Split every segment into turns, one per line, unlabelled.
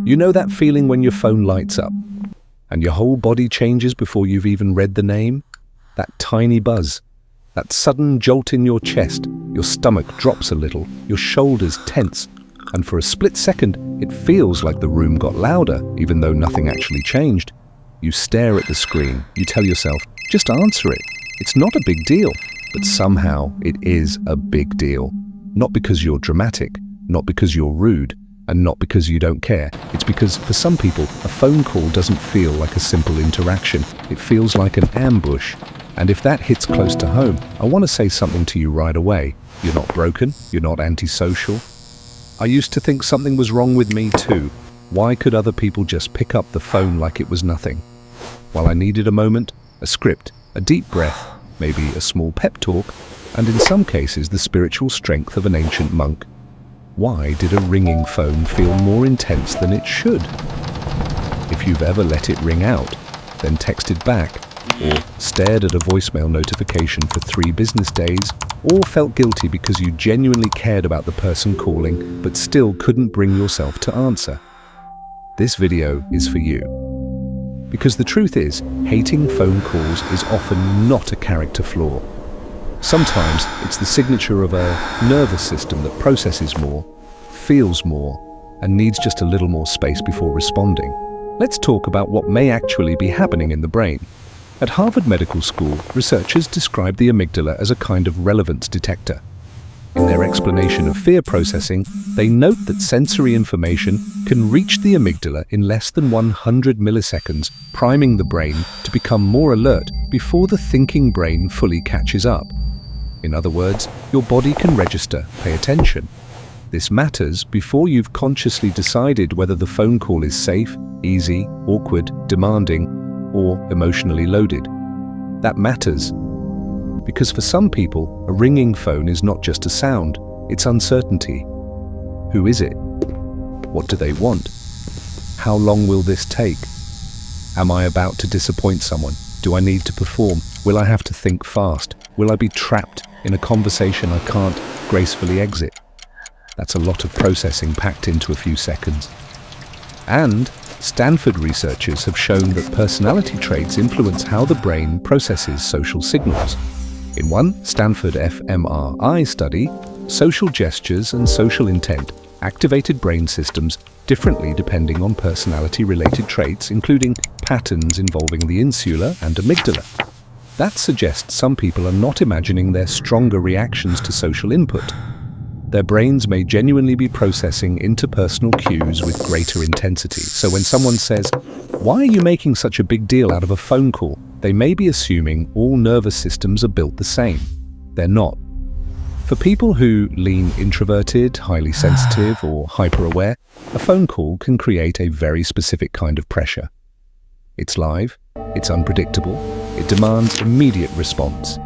You know that feeling when your phone lights up and your whole body changes before you've even read the name? That tiny buzz, that sudden jolt in your chest, your stomach drops a little, your shoulders tense, and for a split second, it feels like the room got louder, even though nothing actually changed. You stare at the screen, you tell yourself, just answer it. It's not a big deal, but somehow it is a big deal. Not because you're dramatic, not because you're rude, and not because you don't care. It's because for some people, a phone call doesn't feel like a simple interaction. It feels like an ambush. And if that hits close to home, I want to say something to you right away. You're not broken, you're not antisocial. I used to think something was wrong with me too. Why could other people just pick up the phone like it was nothing? Well, I needed a moment, a script, a deep breath, maybe a small pep talk, and in some cases the spiritual strength of an ancient monk. Why did a ringing phone feel more intense than it should? If you've ever let it ring out, then texted back, or stared at a voicemail notification for 3 business days, or felt guilty because you genuinely cared about the person calling but still couldn't bring yourself to answer, this video is for you. Because the truth is, hating phone calls is often not a character flaw. Sometimes it's the signature of a nervous system that processes more, feels more, and needs just a little more space before responding. Let's talk about what may actually be happening in the brain. At Harvard Medical School, researchers describe the amygdala as a kind of relevance detector. In their explanation of fear processing, they note that sensory information can reach the amygdala in less than 100 milliseconds, priming the brain to become more alert before the thinking brain fully catches up. In other words, your body can register, pay attention. This matters before you've consciously decided whether the phone call is safe, easy, awkward, demanding, or emotionally loaded. That matters because for some people, a ringing phone is not just a sound, it's uncertainty. Who is it? What do they want? How long will this take? Am I about to disappoint someone? Do I need to perform? Will I have to think fast? Will I be trapped in a conversation I can't gracefully exit? That's a lot of processing packed into a few seconds. And Stanford researchers have shown that personality traits influence how the brain processes social signals. In one Stanford fMRI study, social gestures and social intent activated brain systems differently depending on personality-related traits, including patterns involving the insula and amygdala. That suggests some people are not imagining their stronger reactions to social input. Their brains may genuinely be processing interpersonal cues with greater intensity. So when someone says, "Why are you making such a big deal out of a phone call?" they may be assuming all nervous systems are built the same. They're not. For people who lean introverted, highly sensitive, or hyper-aware, a phone call can create a very specific kind of pressure. It's live, it's unpredictable, it demands immediate response.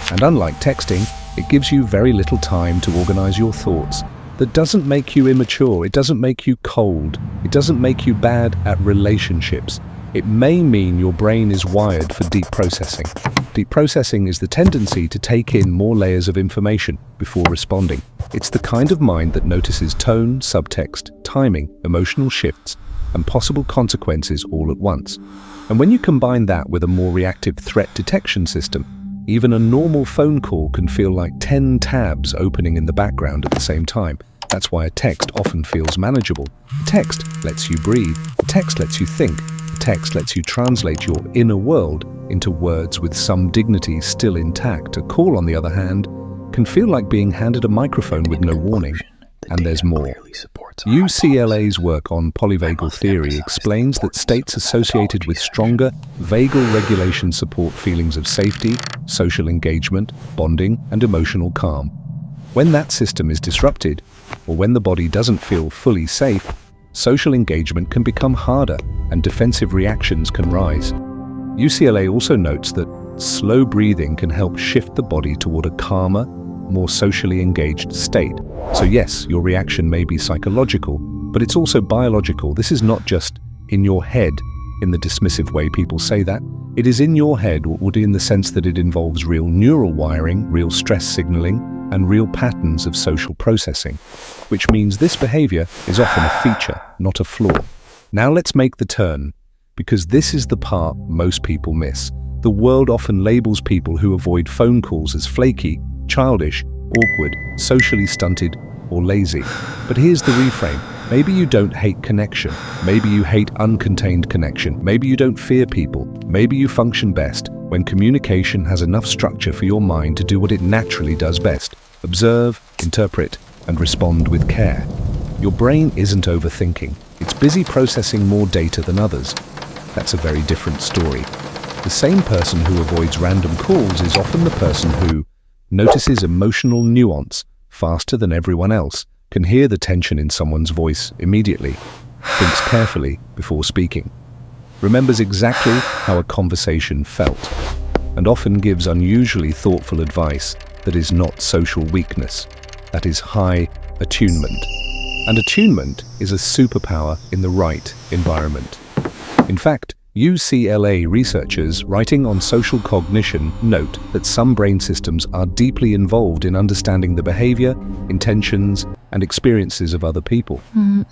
And unlike texting, it gives you very little time to organize your thoughts. That doesn't make you immature, it doesn't make you cold, it doesn't make you bad at relationships. It may mean your brain is wired for deep processing. Deep processing is the tendency to take in more layers of information before responding. It's the kind of mind that notices tone, subtext, timing, emotional shifts, and possible consequences all at once. And when you combine that with a more reactive threat detection system, even a normal phone call can feel like 10 tabs opening in the background at the same time. That's why a text often feels manageable. A text lets you breathe. A text lets you think. A text lets you translate your inner world into words with some dignity still intact. A call, on the other hand, can feel like being handed a microphone with no warning. And there's more. UCLA's work on polyvagal theory explains that states associated with stronger vagal regulation support feelings of safety, social engagement, bonding, and emotional calm. When that system is disrupted, or when the body doesn't feel fully safe, social engagement can become harder and defensive reactions can rise. UCLA also notes that slow breathing can help shift the body toward a calmer, more socially engaged state. So yes, your reaction may be psychological, but it's also biological. This is not just in your head in the dismissive way people say that. It is in your head, or in the sense that it involves real neural wiring, real stress signaling, and real patterns of social processing, which means this behavior is often a feature, not a flaw. Now let's make the turn, because this is the part most people miss. The world often labels people who avoid phone calls as flaky, childish, awkward, socially stunted, or lazy. But here's the reframe. Maybe you don't hate connection. Maybe you hate uncontained connection. Maybe you don't fear people. Maybe you function best when communication has enough structure for your mind to do what it naturally does best: observe, interpret, and respond with care. Your brain isn't overthinking. It's busy processing more data than others. That's a very different story. The same person who avoids random calls is often the person who notices emotional nuance faster than everyone else, can hear the tension in someone's voice immediately, thinks carefully before speaking, remembers exactly how a conversation felt, and often gives unusually thoughtful advice that is not social weakness. That is high attunement. And attunement is a superpower in the right environment. In fact, UCLA researchers writing on social cognition note that some brain systems are deeply involved in understanding the behavior, intentions, and experiences of other people.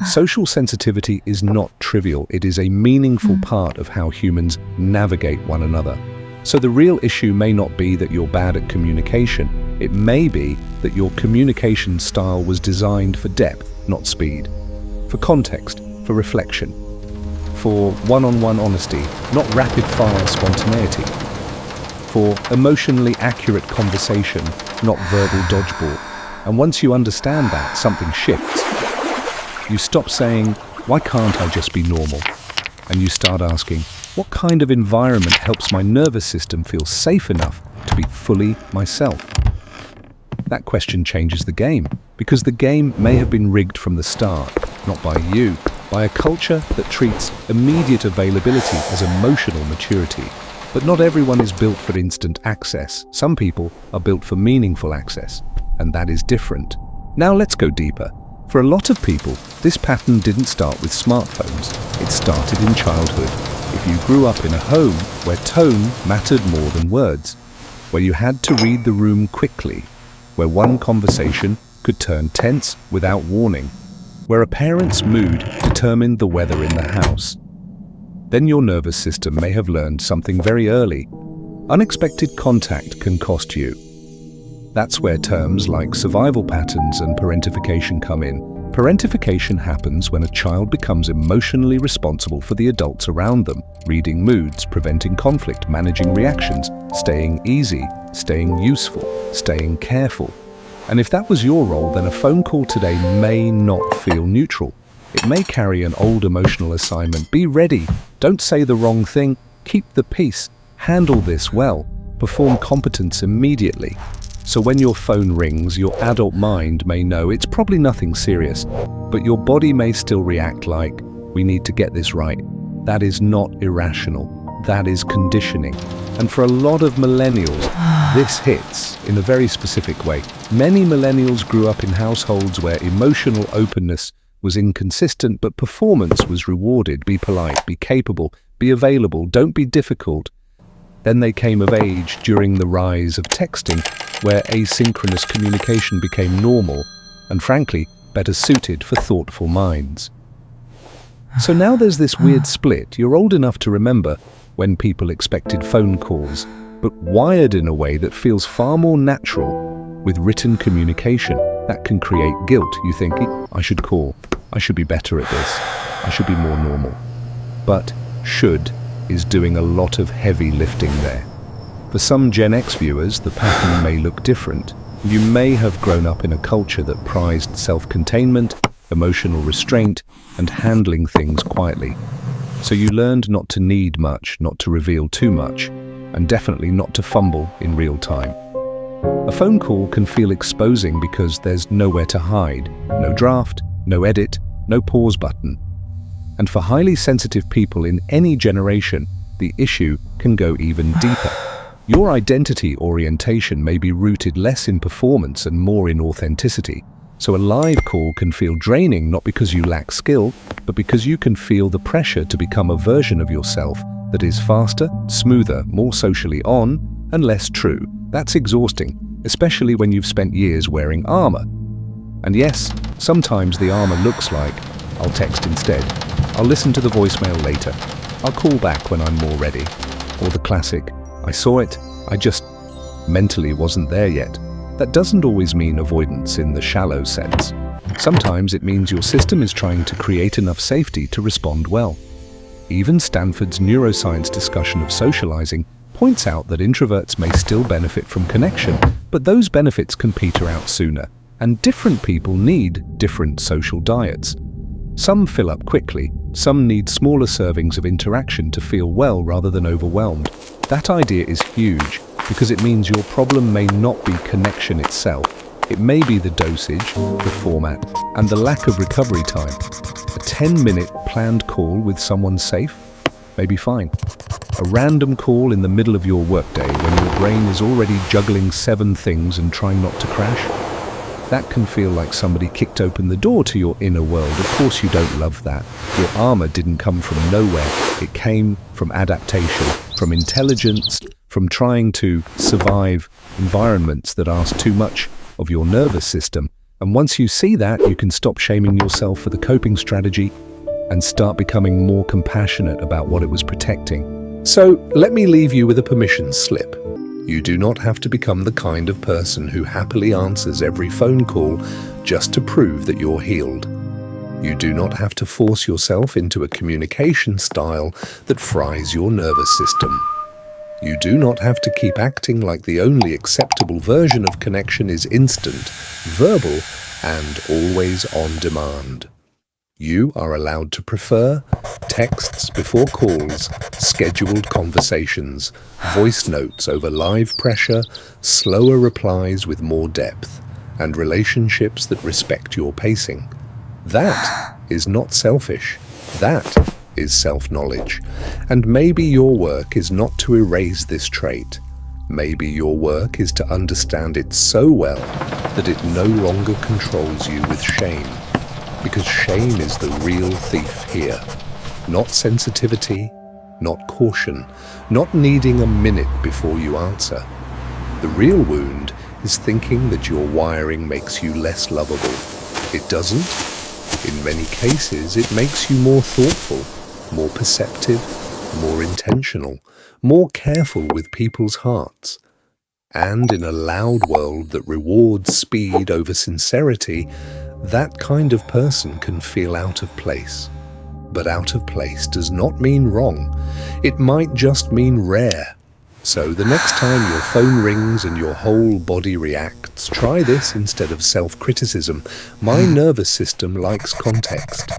Social sensitivity is not trivial. It is a meaningful part of how humans navigate one another. So the real issue may not be that you're bad at communication. It may be that your communication style was designed for depth, not speed, for context, for reflection, for one-on-one honesty, not rapid-fire spontaneity, for emotionally accurate conversation, not verbal dodgeball. And once you understand that, something shifts. You stop saying, "Why can't I just be normal?" And you start asking, "What kind of environment helps my nervous system feel safe enough to be fully myself?" That question changes the game, because the game may have been rigged from the start, not by you, by a culture that treats immediate availability as emotional maturity. But not everyone is built for instant access. Some people are built for meaningful access, and that is different. Now let's go deeper. For a lot of people, this pattern didn't start with smartphones. It started in childhood. If you grew up in a home where tone mattered more than words, where you had to read the room quickly, where one conversation could turn tense without warning, where a parent's mood determined the weather in the house, then your nervous system may have learned something very early. Unexpected contact can cost you. That's where terms like survival patterns and parentification come in. Parentification happens when a child becomes emotionally responsible for the adults around them, reading moods, preventing conflict, managing reactions, staying easy, staying useful, staying careful. And if that was your role, then a phone call today may not feel neutral. It may carry an old emotional assignment. Be ready. Don't say the wrong thing. Keep the peace. Handle this well. Perform competence immediately. So when your phone rings, your adult mind may know it's probably nothing serious, but your body may still react like, "We need to get this right." That is not irrational. That is conditioning. And for a lot of millennials, this hits in a very specific way. Many millennials grew up in households where emotional openness was inconsistent, but performance was rewarded. Be polite, be capable, be available, don't be difficult. Then they came of age during the rise of texting, where asynchronous communication became normal and, frankly, better suited for thoughtful minds. So now there's this weird split. You're old enough to remember when people expected phone calls, but wired in a way that feels far more natural with written communication. That can create guilt. You think, "I should call. I should be better at this. I should be more normal." But should is doing a lot of heavy lifting there. For some Gen X viewers, the pattern may look different. You may have grown up in a culture that prized self-containment, emotional restraint, and handling things quietly. So you learned not to need much, not to reveal too much, and definitely not to fumble in real time. A phone call can feel exposing because there's nowhere to hide. No draft, no edit, no pause button. And for highly sensitive people in any generation, the issue can go even deeper. Your identity orientation may be rooted less in performance and more in authenticity. So a live call can feel draining, not because you lack skill, but because you can feel the pressure to become a version of yourself that is faster, smoother, more socially on, and less true. That's exhausting, especially when you've spent years wearing armor. And yes, sometimes the armor looks like I'll text instead. I'll listen to the voicemail later. I'll call back when I'm more ready. Or the classic, I saw it, I just mentally wasn't there yet. That doesn't always mean avoidance in the shallow sense. Sometimes it means your system is trying to create enough safety to respond well. Even Stanford's neuroscience discussion of socializing points out that introverts may still benefit from connection, but those benefits can peter out sooner, and different people need different social diets. Some fill up quickly, some need smaller servings of interaction to feel well rather than overwhelmed. That idea is huge because it means your problem may not be connection itself. It may be the dosage, the format, and the lack of recovery time. A 10-minute planned call with someone safe may be fine. A random call in the middle of your workday when your brain is already juggling 7 things and trying not to crash. That can feel like somebody kicked open the door to your inner world. Of course you don't love that. Your armor didn't come from nowhere. It came from adaptation, from intelligence, from trying to survive environments that ask too much of your nervous system. And once you see that, you can stop shaming yourself for the coping strategy and start becoming more compassionate about what it was protecting. So let me leave you with a permission slip. You do not have to become the kind of person who happily answers every phone call just to prove that you're healed. You do not have to force yourself into a communication style that fries your nervous system. You do not have to keep acting like the only acceptable version of connection is instant, verbal, and always on demand. You are allowed to prefer texts before calls, scheduled conversations, voice notes over live pressure, slower replies with more depth, and relationships that respect your pacing. That is not selfish. That is self-knowledge. And maybe your work is not to erase this trait. Maybe your work is to understand it so well that it no longer controls you with shame. Because shame is the real thief here. Not sensitivity, not caution, not needing a minute before you answer. The real wound is thinking that your wiring makes you less lovable. It doesn't. In many cases, it makes you more thoughtful, more perceptive, more intentional, more careful with people's hearts. And in a loud world that rewards speed over sincerity, that kind of person can feel out of place. But out of place does not mean wrong. It might just mean rare. So the next time your phone rings and your whole body reacts, try this instead of self-criticism. My nervous system likes context.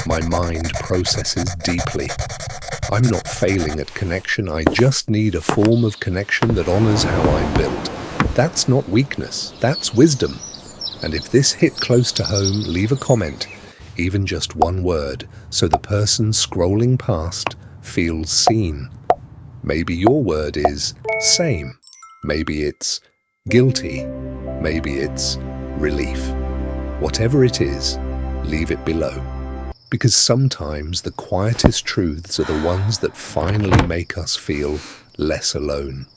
My mind processes deeply. I'm not failing at connection. I just need a form of connection that honors how I'm built. That's not weakness. That's wisdom. And if this hit close to home, leave a comment, even just one word, so the person scrolling past feels seen. Maybe your word is same. Maybe it's guilty. Maybe it's relief. Whatever it is, leave it below. Because sometimes the quietest truths are the ones that finally make us feel less alone.